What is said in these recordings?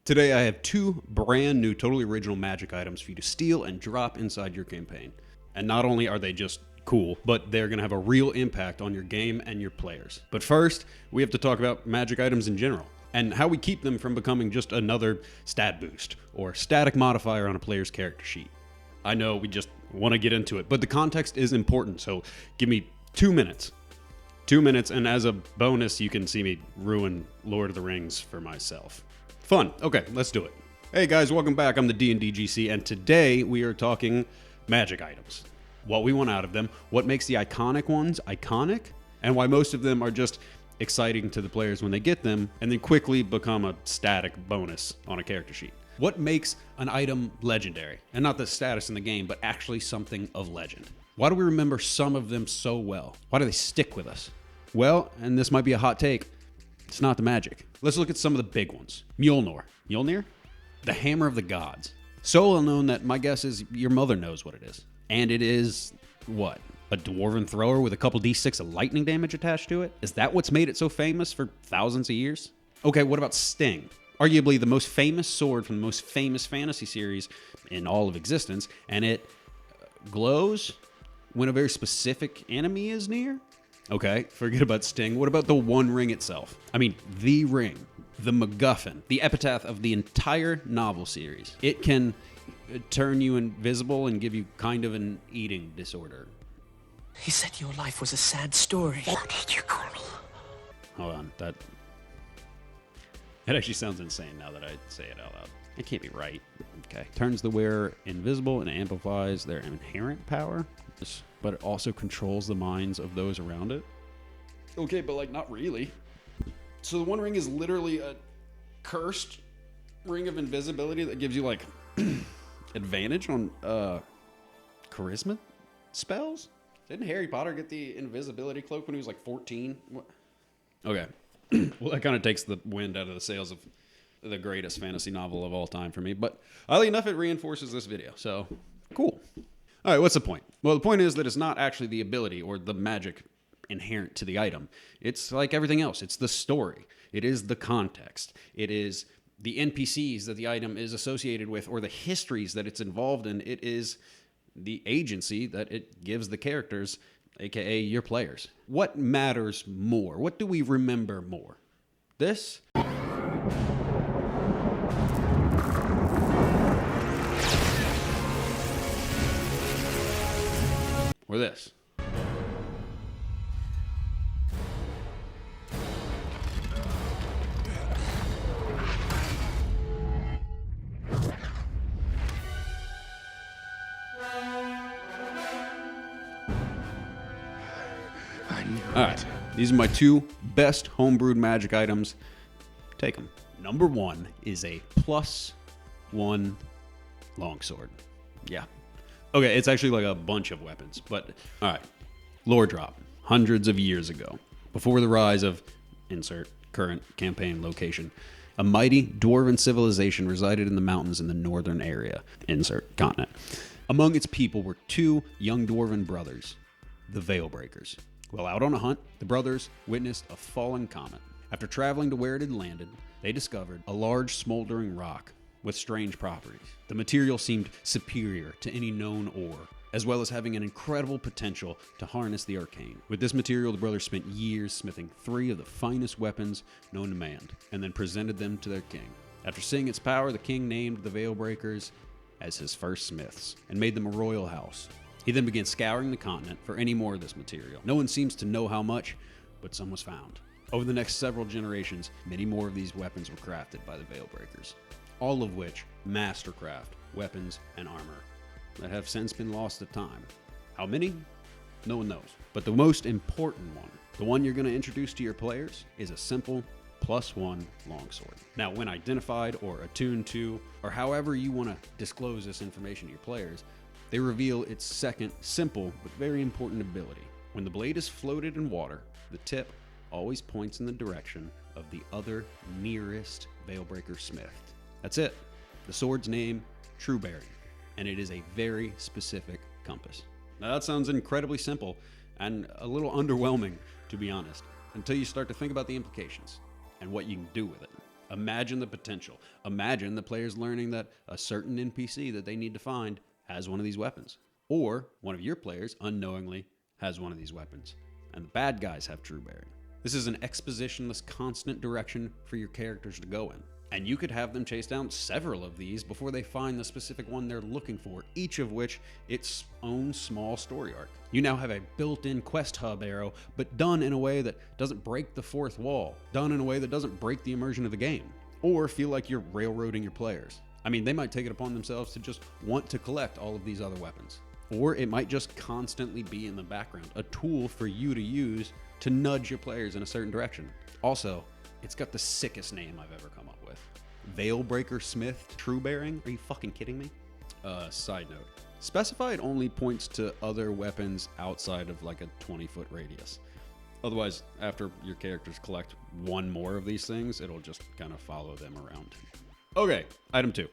Today I have two brand new, totally original magic items for you to steal and drop inside your campaign. And not only are they just cool, but they're going to have a real impact on your game and your players. But first, we have to talk about magic items in general, and how we keep them from becoming just another stat boost or static modifier on a player's character sheet. I know we just want to get into it, but the context is important, so give me 2 minutes. 2 minutes, and as a bonus, you can see me ruin Lord of the Rings for myself. Fun. Okay, let's do it. Hey guys, welcome back. I'm the D&D GC, and today we are talking magic items. What we want out of them, what makes the iconic ones iconic, and why most of them are just exciting to the players when they get them, and then quickly become a static bonus on a character sheet. What makes an item legendary? And not the status in the game, but actually something of legend. Why do we remember some of them so well? Why do they stick with us? Well, and this might be a hot take, it's not the magic. Let's look at some of the big ones. Mjolnir? The Hammer of the Gods. So well known that my guess is your mother knows what it is. And it is, what? A dwarven thrower with a couple d6 of lightning damage attached to it? Is that what's made it so famous for thousands of years? Okay, what about Sting? Arguably the most famous sword from the most famous fantasy series in all of existence, and it glows when a very specific enemy is near? Okay, forget about Sting. What about the One Ring itself? I mean, the ring, the MacGuffin, the epitaph of the entire novel series. It can turn you invisible and give you kind of an eating disorder. He said your life was a sad story. What did you call me? Hold on, that actually sounds insane now that I say it out loud. It can't be right. Okay. Turns the wearer invisible and amplifies their inherent power, but it also controls the minds of those around it. Okay, but like not really. So the One Ring is literally a cursed ring of invisibility that gives you like advantage on charisma spells? Didn't Harry Potter get the invisibility cloak when he was like 14? What? Okay. Well, that kind of takes the wind out of the sails of the greatest fantasy novel of all time for me. But oddly enough, it reinforces this video. So, cool. All right, what's the point? Well, the point is that it's not actually the ability or the magic inherent to the item. It's like everything else. It's the story. It is the context. It is the NPCs that the item is associated with or the histories that it's involved in. It is the agency that it gives the characters, aka your players. What matters more? What do we remember more? This? Or this? All right, these are my two best homebrewed magic items. Take them. Number one is a +1 longsword. Yeah. Okay, it's actually like a bunch of weapons, but all right. Lore drop. Hundreds of years ago, before the rise of insert current campaign location, a mighty dwarven civilization resided in the mountains in the northern area, insert continent. Among its people were two young dwarven brothers, the Veilbreakers. While out on a hunt, the brothers witnessed a falling comet. After traveling to where it had landed, they discovered a large smoldering rock with strange properties. The material seemed superior to any known ore, as well as having an incredible potential to harness the arcane. With this material, the brothers spent years smithing 3 of the finest weapons known to man, and then presented them to their king. After seeing its power, the king named the Veilbreakers as his first smiths, and made them a royal house. He then began scouring the continent for any more of this material. No one seems to know how much, but some was found. Over the next several generations, many more of these weapons were crafted by the Veilbreakers, all of which mastercraft weapons and armor that have since been lost to time. How many? No one knows. But the most important one, the one you're going to introduce to your players, is a simple +1 longsword. Now, when identified or attuned to, or however you want to disclose this information to your players, they reveal its second, simple, but very important ability. When the blade is floated in water, the tip always points in the direction of the other nearest Veilbreaker smith. That's it. The sword's name, Trueberry, and it is a very specific compass. Now that sounds incredibly simple and a little underwhelming, to be honest, until you start to think about the implications and what you can do with it. Imagine the potential. Imagine the players learning that a certain NPC that they need to find has one of these weapons. Or one of your players unknowingly has one of these weapons. And the bad guys have true bearing. This is an expositionless, constant direction for your characters to go in. And you could have them chase down several of these before they find the specific one they're looking for, each of which its own small story arc. You now have a built-in quest hub arrow, but done in a way that doesn't break the fourth wall, done in a way that doesn't break the immersion of the game, or feel like you're railroading your players. I mean, they might take it upon themselves to just want to collect all of these other weapons. Or it might just constantly be in the background, a tool for you to use to nudge your players in a certain direction. Also, it's got the sickest name I've ever come up with. Veilbreaker Smith True Bearing? Are you fucking kidding me? Side note. Specified only points to other weapons outside of like a 20-foot radius. Otherwise, after your characters collect one more of these things, it'll just kind of follow them around. Okay, item 2.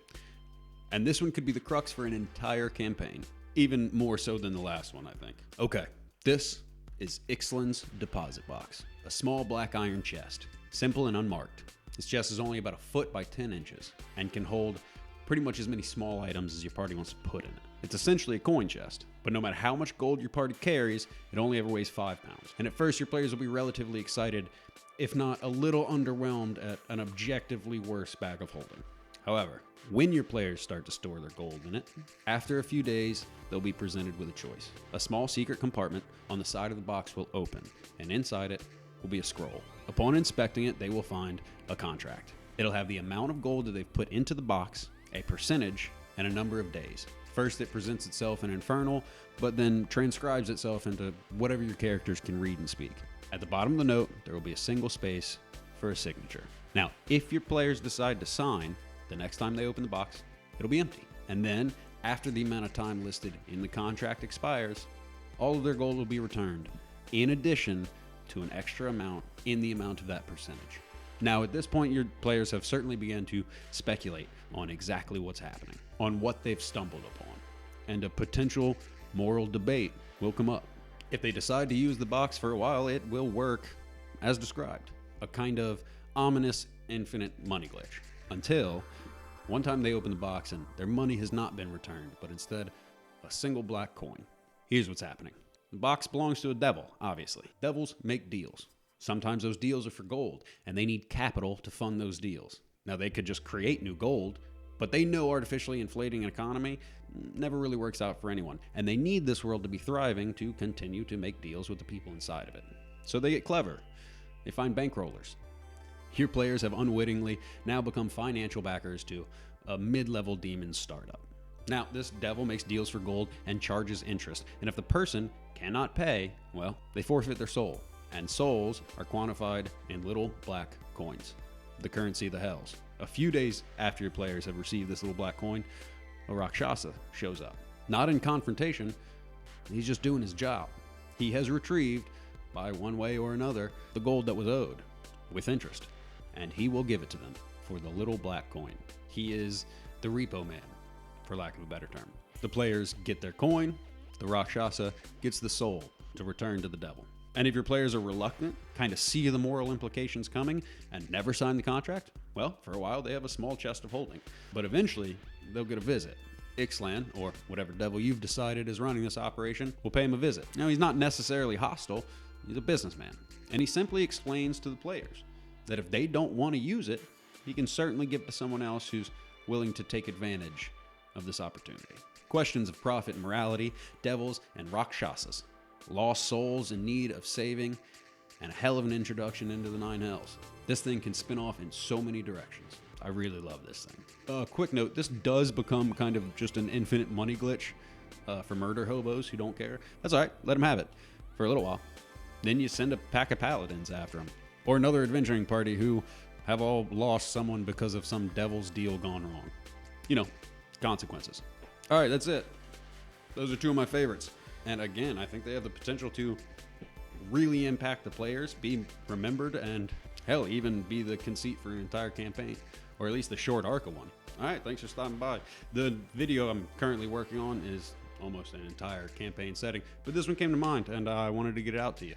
And this one could be the crux for an entire campaign. Even more so than the last one, I think. Okay, this is Ixalan's Deposit Box. A small black iron chest. Simple and unmarked. This chest is only about a foot by 10 inches and can hold pretty much as many small items as your party wants to put in it. It's essentially a coin chest, but no matter how much gold your party carries, it only ever weighs 5 pounds. And at first, your players will be relatively excited, if not a little underwhelmed at an objectively worse bag of holding. However, when your players start to store their gold in it, after a few days, they'll be presented with a choice. A small secret compartment on the side of the box will open, and inside it will be a scroll. Upon inspecting it, they will find a contract. It'll have the amount of gold that they've put into the box, a percentage, and a number of days. First, it presents itself in Infernal, but then transcribes itself into whatever your characters can read and speak. At the bottom of the note, there will be a single space for a signature. Now, if your players decide to sign, the next time they open the box, it'll be empty. And then, after the amount of time listed in the contract expires, all of their gold will be returned, in addition to an extra amount in the amount of that percentage. Now, at this point, your players have certainly begun to speculate on exactly what's happening, on what they've stumbled upon, and a potential moral debate will come up. If they decide to use the box for a while, it will work as described, a kind of ominous infinite money glitch, until one time they open the box and their money has not been returned, but instead a single black coin. Here's what's happening. The box belongs to a devil, obviously. Devils make deals. Sometimes those deals are for gold, and they need capital to fund those deals. Now, they could just create new gold, but they know artificially inflating an economy never really works out for anyone, and they need this world to be thriving to continue to make deals with the people inside of it. So they get clever. They find bankrollers. Your players have unwittingly now become financial backers to a mid-level demon startup. Now, this devil makes deals for gold and charges interest, and if the person cannot pay, well, they forfeit their soul. And souls are quantified in little black coins, the currency of the hells. A few days after your players have received this little black coin, a Rakshasa shows up. Not in confrontation, he's just doing his job. He has retrieved, by one way or another, the gold that was owed, with interest, and he will give it to them for the little black coin. He is the repo man, for lack of a better term. The players get their coin, the Rakshasa gets the soul to return to the devil. And if your players are reluctant, kind of see the moral implications coming, and never sign the contract, well, for a while they have a small chest of holding. But eventually, they'll get a visit. Ixalan, or whatever devil you've decided is running this operation, will pay him a visit. Now, he's not necessarily hostile, he's a businessman. And he simply explains to the players that if they don't want to use it, he can certainly give it to someone else who's willing to take advantage of this opportunity. Questions of profit and morality, devils and Rakshasas, lost souls in need of saving, and a hell of an introduction into the Nine Hells. This thing can spin off in so many directions. I really love this thing. Quick note, this does become kind of just an infinite money glitch for murder hobos who don't care. That's all right, let them have it for a little while. Then you send a pack of paladins after them, or another adventuring party who have all lost someone because of some devil's deal gone wrong. You know, consequences. All right, that's it. Those are two of my favorites. And again, I think they have the potential to really impact the players, be remembered, and hell, even be the conceit for an entire campaign, or at least the short arc of one. All right, thanks for stopping by. The video I'm currently working on is almost an entire campaign setting, but this one came to mind, and I wanted to get it out to you.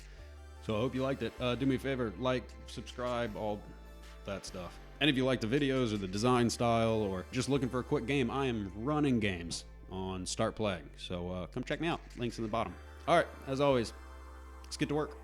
So I hope you liked it. Do me a favor, like, subscribe, all that stuff. And if you like the videos or the design style or just looking for a quick game, I am running games on Start Playing. So come check me out. Links in the bottom. All right, as always, let's get to work.